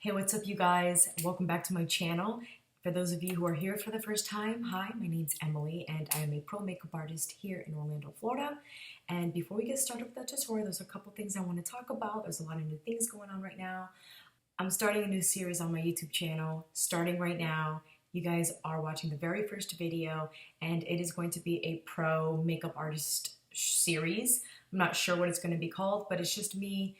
Hey, what's up you guys? Welcome back to my channel. For those of you who are here for the first time, hi, my name's Emily and I am a pro makeup artist here in Orlando, Florida. And before we get started with the tutorial, there's a couple things I want to talk about. There's a lot of new things going on right now. I'm starting a new series on my YouTube channel, starting right now. You guys are watching the very first video and it is going to be a pro makeup artist series. I'm not sure what it's going to be called, but it's just me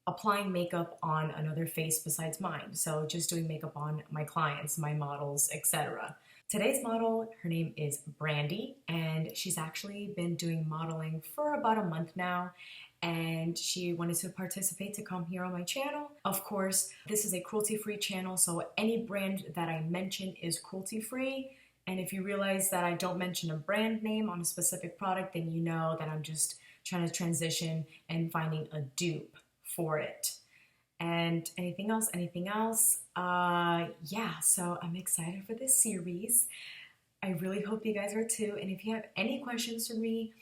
applying makeup on another face besides mine. So just doing makeup on my clients, my models, etc. Today's model, her name is Brandi, and she's actually been doing modeling for about a month now, and she wanted to participate to come here on my channel. Of course, this is a cruelty-free channel, so any brand that I mention is cruelty-free. And if you realize that I don't mention a brand name on a specific product, then you know that I'm just trying to transition and finding a dupe for it. And anything else? Yeah, so I'm excited for this series. I really hope you guys are too. And if you have any questions for me,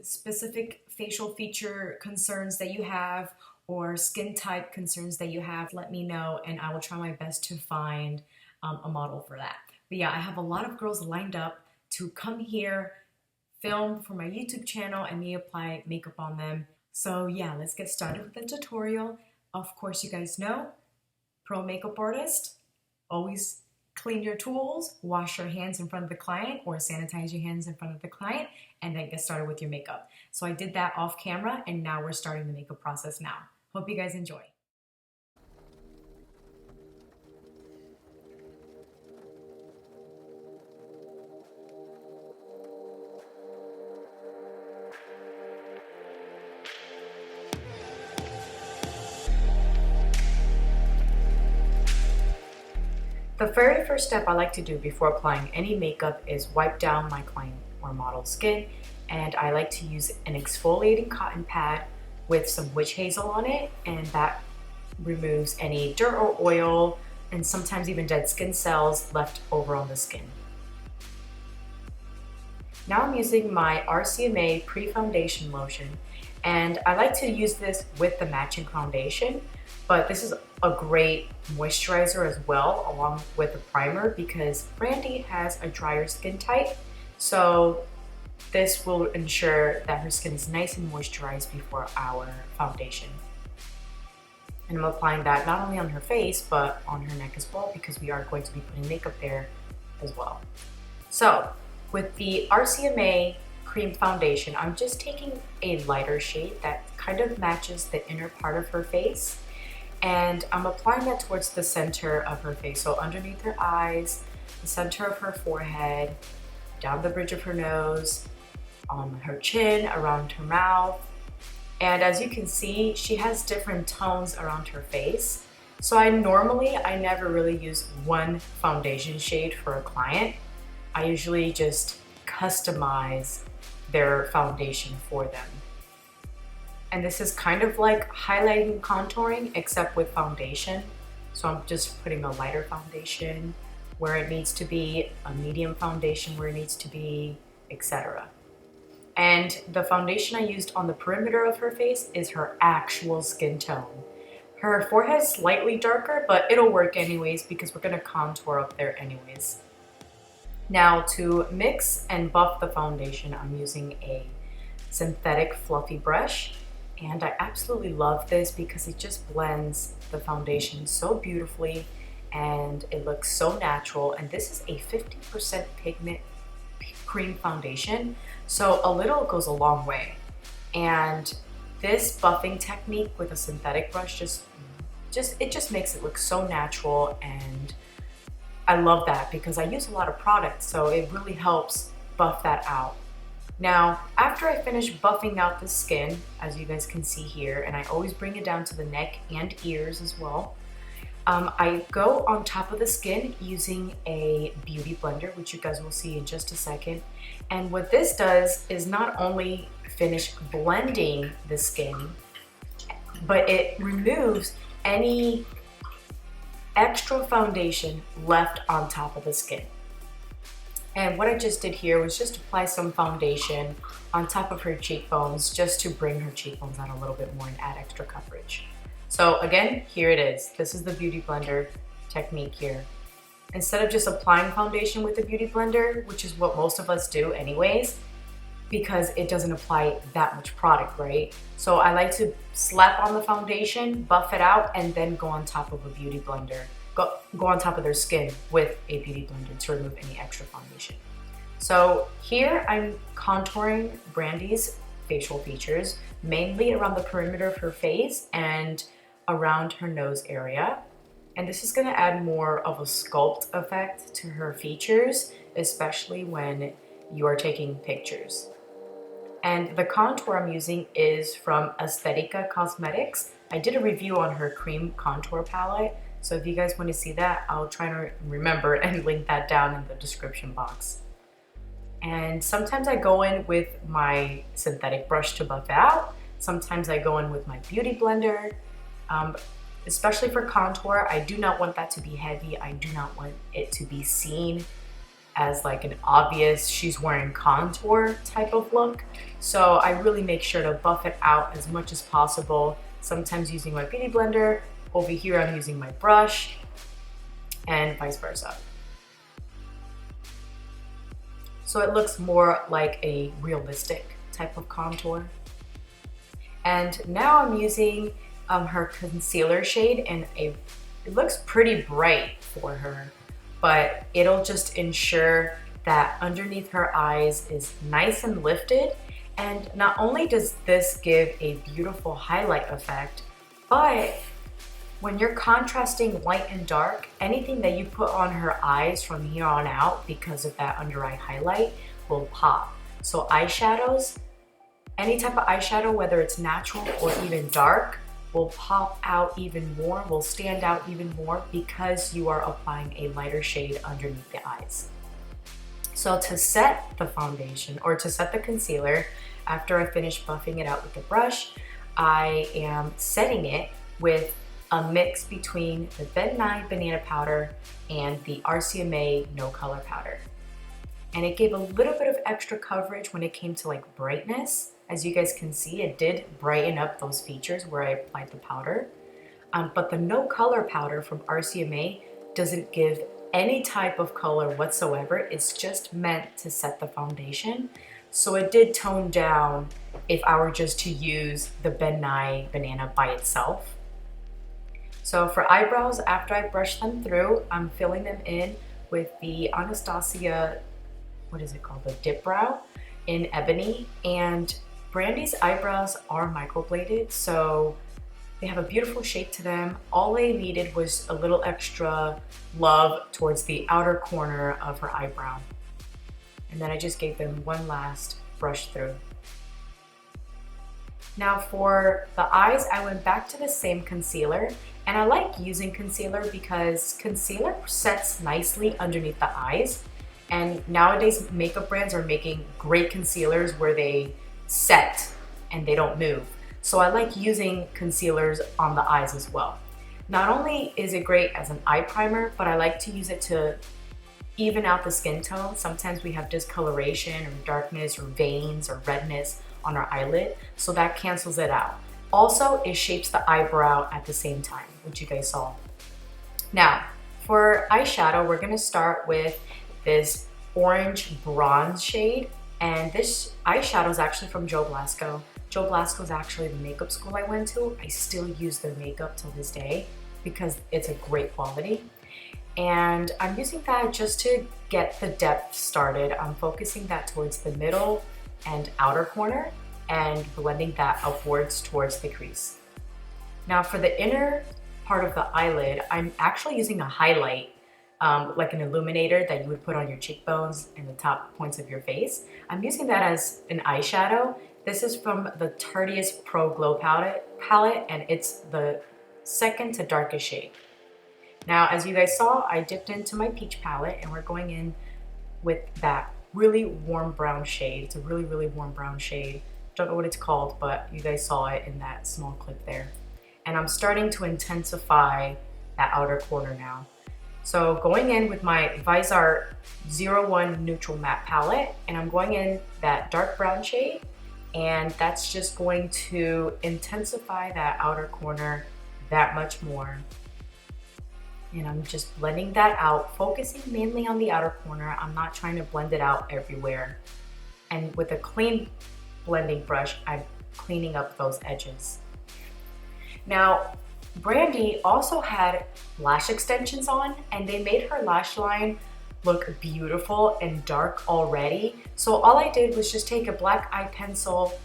specific facial feature concerns that you have or skin type concerns that you have, let me know and I will try my best to find a model for that. But yeah, I have a lot of girls lined up to come here, film for my YouTube channel, and me apply makeup on them. So yeah, let's get started with the tutorial. Of course, you guys know, pro makeup artist, always clean your tools, wash your hands in front of the client or sanitize your hands in front of the client, and then get started with your makeup. So I did that off camera and now we're starting the makeup process now. Hope you guys enjoy. The very first step I like to do before applying any makeup is wipe down my client or model's skin, and I like to use an exfoliating cotton pad with some witch hazel on it, and that removes any dirt or oil and sometimes even dead skin cells left over on the skin. Now I'm using my RCMA pre-foundation lotion, and I like to use this with the matching foundation, but this is a great moisturizer as well along with a primer because Brandi has a drier skin type, so this will ensure that her skin is nice and moisturized before our foundation. And I'm applying that not only on her face but on her neck as well because we are going to be putting makeup there as well. So with the RCMA cream foundation, I'm just taking a lighter shade that kind of matches the inner part of her face, and I'm applying that towards the center of her face, so underneath her eyes, the center of her forehead, down the bridge of her nose, on her chin, around her mouth. And as you can see, she has different tones around her face. So I never really use one foundation shade for a client. I usually just customize their foundation for them. And this is kind of like highlighting and contouring except with foundation. So I'm just putting a lighter foundation where it needs to be, a medium foundation where it needs to be, etc. And the foundation I used on the perimeter of her face is her actual skin tone. Her forehead is slightly darker, but it'll work anyways because we're gonna contour up there anyways. Now to mix and buff the foundation, I'm using a synthetic fluffy brush. And I absolutely love this because it just blends the foundation so beautifully and it looks so natural. And this is a 50% pigment cream foundation, so a little goes a long way. And this buffing technique with a synthetic brush just makes it look so natural, and I love that because I use a lot of products, so it really helps buff that out. Now, after I finish buffing out the skin, as you guys can see here, and I always bring it down to the neck and ears as well, I go on top of the skin using a beauty blender, which you guys will see in just a second. And what this does is not only finish blending the skin, but it removes any extra foundation left on top of the skin. And what I just did here was just apply some foundation on top of her cheekbones just to bring her cheekbones out a little bit more and add extra coverage. So again, here it is. This is the Beauty Blender technique here. Instead of just applying foundation with the Beauty Blender, which is what most of us do anyways, because it doesn't apply that much product, right? So I like to slap on the foundation, buff it out, and then go on top of a Beauty Blender. Go on top of their skin with a Beauty Blender to remove any extra foundation. So here I'm contouring Brandi's facial features, mainly around the perimeter of her face and around her nose area. And this is gonna add more of a sculpt effect to her features, especially when you are taking pictures. And the contour I'm using is from Aesthetica Cosmetics. I did a review on her cream contour palette, so if you guys want to see that, I'll try to remember and link that down in the description box. And sometimes I go in with my synthetic brush to buff it out. Sometimes I go in with my Beauty Blender. Especially for contour, I do not want that to be heavy. I do not want it to be seen as like an obvious she's wearing contour type of look. So I really make sure to buff it out as much as possible. Sometimes using my Beauty Blender. Over here I'm using my brush, and vice versa. So it looks more like a realistic type of contour. And now I'm using her concealer shade, and it looks pretty bright for her, but it'll just ensure that underneath her eyes is nice and lifted. And not only does this give a beautiful highlight effect, but when you're contrasting light and dark, anything that you put on her eyes from here on out because of that under eye highlight will pop. So eyeshadows, any type of eyeshadow, whether it's natural or even dark, will pop out even more, will stand out even more because you are applying a lighter shade underneath the eyes. So to set the foundation, or to set the concealer, after I finish buffing it out with the brush, I am setting it with a mix between the Ben Nye banana powder and the RCMA no color powder. And it gave a little bit of extra coverage when it came to like brightness. As you guys can see, it did brighten up those features where I applied the powder. But the no color powder from RCMA doesn't give any type of color whatsoever. It's just meant to set the foundation. So it did tone down if I were just to use the Ben Nye banana by itself. So for eyebrows, after I brush them through, I'm filling them in with the Anastasia, what is it called? The Dip Brow in Ebony. And Brandi's eyebrows are microbladed, so they have a beautiful shape to them. All they needed was a little extra love towards the outer corner of her eyebrow. And then I just gave them one last brush through. Now for the eyes, I went back to the same concealer, and I like using concealer because concealer sets nicely underneath the eyes. And nowadays makeup brands are making great concealers where they set and they don't move. So I like using concealers on the eyes as well. Not only is it great as an eye primer, but I like to use it to even out the skin tone. Sometimes we have discoloration or darkness or veins or redness on our eyelid, so that cancels it out. Also, it shapes the eyebrow at the same time, which you guys saw. Now, for eyeshadow, we're gonna start with this orange bronze shade. And this eyeshadow is actually from Joe Blasco. Joe Blasco is actually the makeup school I went to. I still use their makeup till this day because it's a great quality. And I'm using that just to get the depth started. I'm focusing that towards the middle and outer corner and blending that upwards towards the crease. Now for the inner part of the eyelid, I'm actually using a highlight, like an illuminator that you would put on your cheekbones and the top points of your face. I'm using that as an eyeshadow. This is from the Tarteist Pro Glow palette, and it's the second to darkest shade. Now, as you guys saw, I dipped into my peach palette, and we're going in with that really warm brown shade. It's a really, really warm brown shade. Don't know what it's called, but you guys saw it in that small clip there. And I'm starting to intensify that outer corner now. So going in with my Visart 01 Neutral Matte Palette, and I'm going in that dark brown shade, and that's just going to intensify that outer corner that much more. And I'm just blending that out, focusing mainly on the outer corner. I'm not trying to blend it out everywhere. And with a clean blending brush, I'm cleaning up those edges. Now, Brandi also had lash extensions on, and they made her lash line look beautiful and dark already. So all I did was just take a black eye pencil,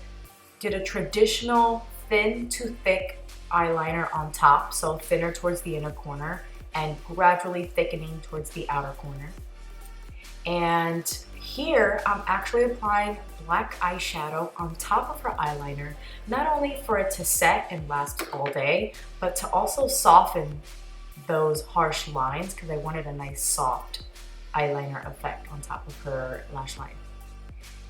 did a traditional thin to thick eyeliner on top, so thinner towards the inner corner and gradually thickening towards the outer corner. And here I'm actually applying black eyeshadow on top of her eyeliner, not only for it to set and last all day, but to also soften those harsh lines, because I wanted a nice soft eyeliner effect on top of her lash line.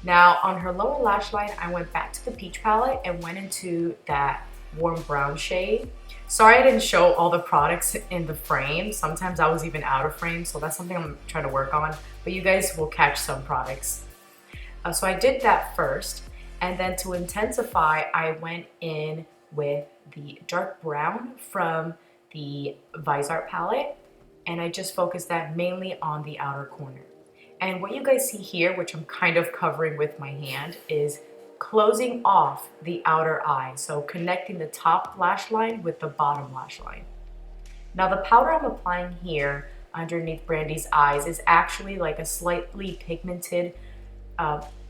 Now on her lower lash line, I went back to the peach palette and went into that warm brown shade. Sorry I didn't show all the products in the frame. Sometimes I was even out of frame, so that's something I'm trying to work on, but you guys will catch some products. So I did that first, and then to intensify, I went in with the dark brown from the Visart palette, and I just focused that mainly on the outer corner. And what you guys see here, which I'm kind of covering with my hand, is closing off the outer eye, so connecting the top lash line with the bottom lash line. Now the powder I'm applying here underneath Brandi's eyes is actually like a slightly pigmented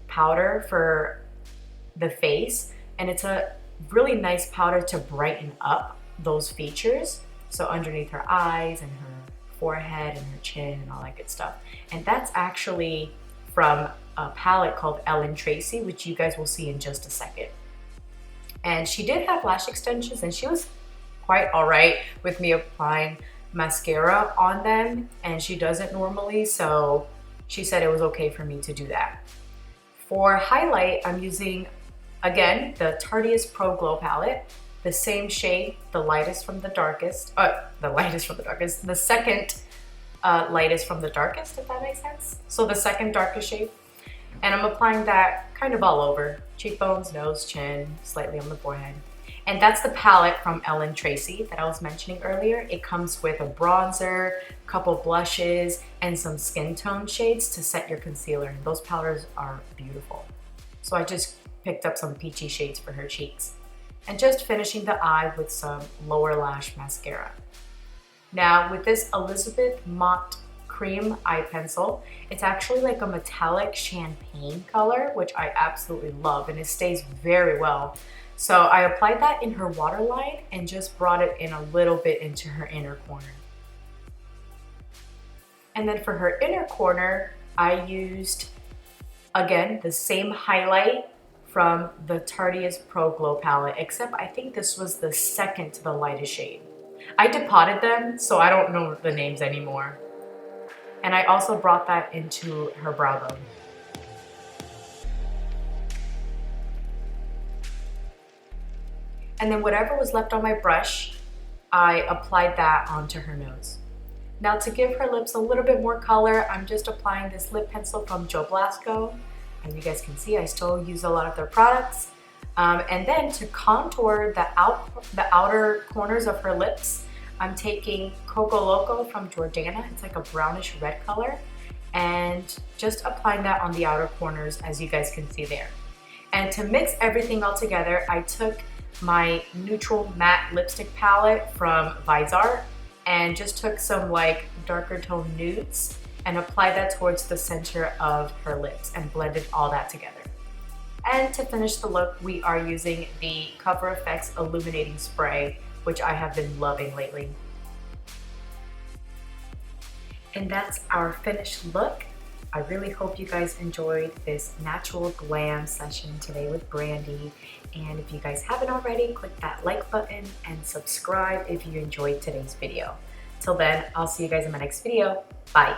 powder for the face, and it's a really nice powder to brighten up those features, so underneath her eyes and her forehead and her chin and all that good stuff. And that's actually from a palette called Ellen Tracy, which you guys will see in just a second. And she did have lash extensions, and she was quite all right with me applying mascara on them, and she doesn't normally, so she said it was okay for me to do that. For highlight, I'm using, again, the Tarteist Pro Glow palette, the same shade, the lightest from the darkest, the second lightest from the darkest, if that makes sense. So the second darkest shade. And I'm applying that kind of all over, cheekbones, nose, chin, slightly on the forehead. And that's the palette from Ellen Tracy that I was mentioning earlier. It comes with a bronzer, a couple blushes, and some skin tone shades to set your concealer. And those powders are beautiful. So I just picked up some peachy shades for her cheeks. And just finishing the eye with some lower lash mascara. Now with this Elizabeth Mott Cream eye pencil, it's actually like a metallic champagne color, which I absolutely love, and it stays very well. So I applied that in her waterline and just brought it in a little bit into her inner corner. And then for her inner corner, I used, again, the same highlight from the Tarteist Pro Glow palette, except I think this was the second to the lightest shade. I depotted them, so I don't know the names anymore. And I also brought that into her brow bone. And then whatever was left on my brush, I applied that onto her nose. Now to give her lips a little bit more color, I'm just applying this lip pencil from Joe Blasco. As you guys can see, I still use a lot of their products. And then to contour the outer corners of her lips, I'm taking Coco Loco from Jordana. It's like a brownish red color, and just applying that on the outer corners, as you guys can see there. And to mix everything all together, I took my neutral matte lipstick palette from Visart and just took some like darker tone nudes and applied that towards the center of her lips and blended all that together. And to finish the look, we are using the Cover FX Illuminating Spray, which I have been loving lately. And that's our finished look. I really hope you guys enjoyed this natural glam session today with Brandi. And if you guys haven't already, click that like button and subscribe if you enjoyed today's video. Till then, I'll see you guys in my next video. Bye.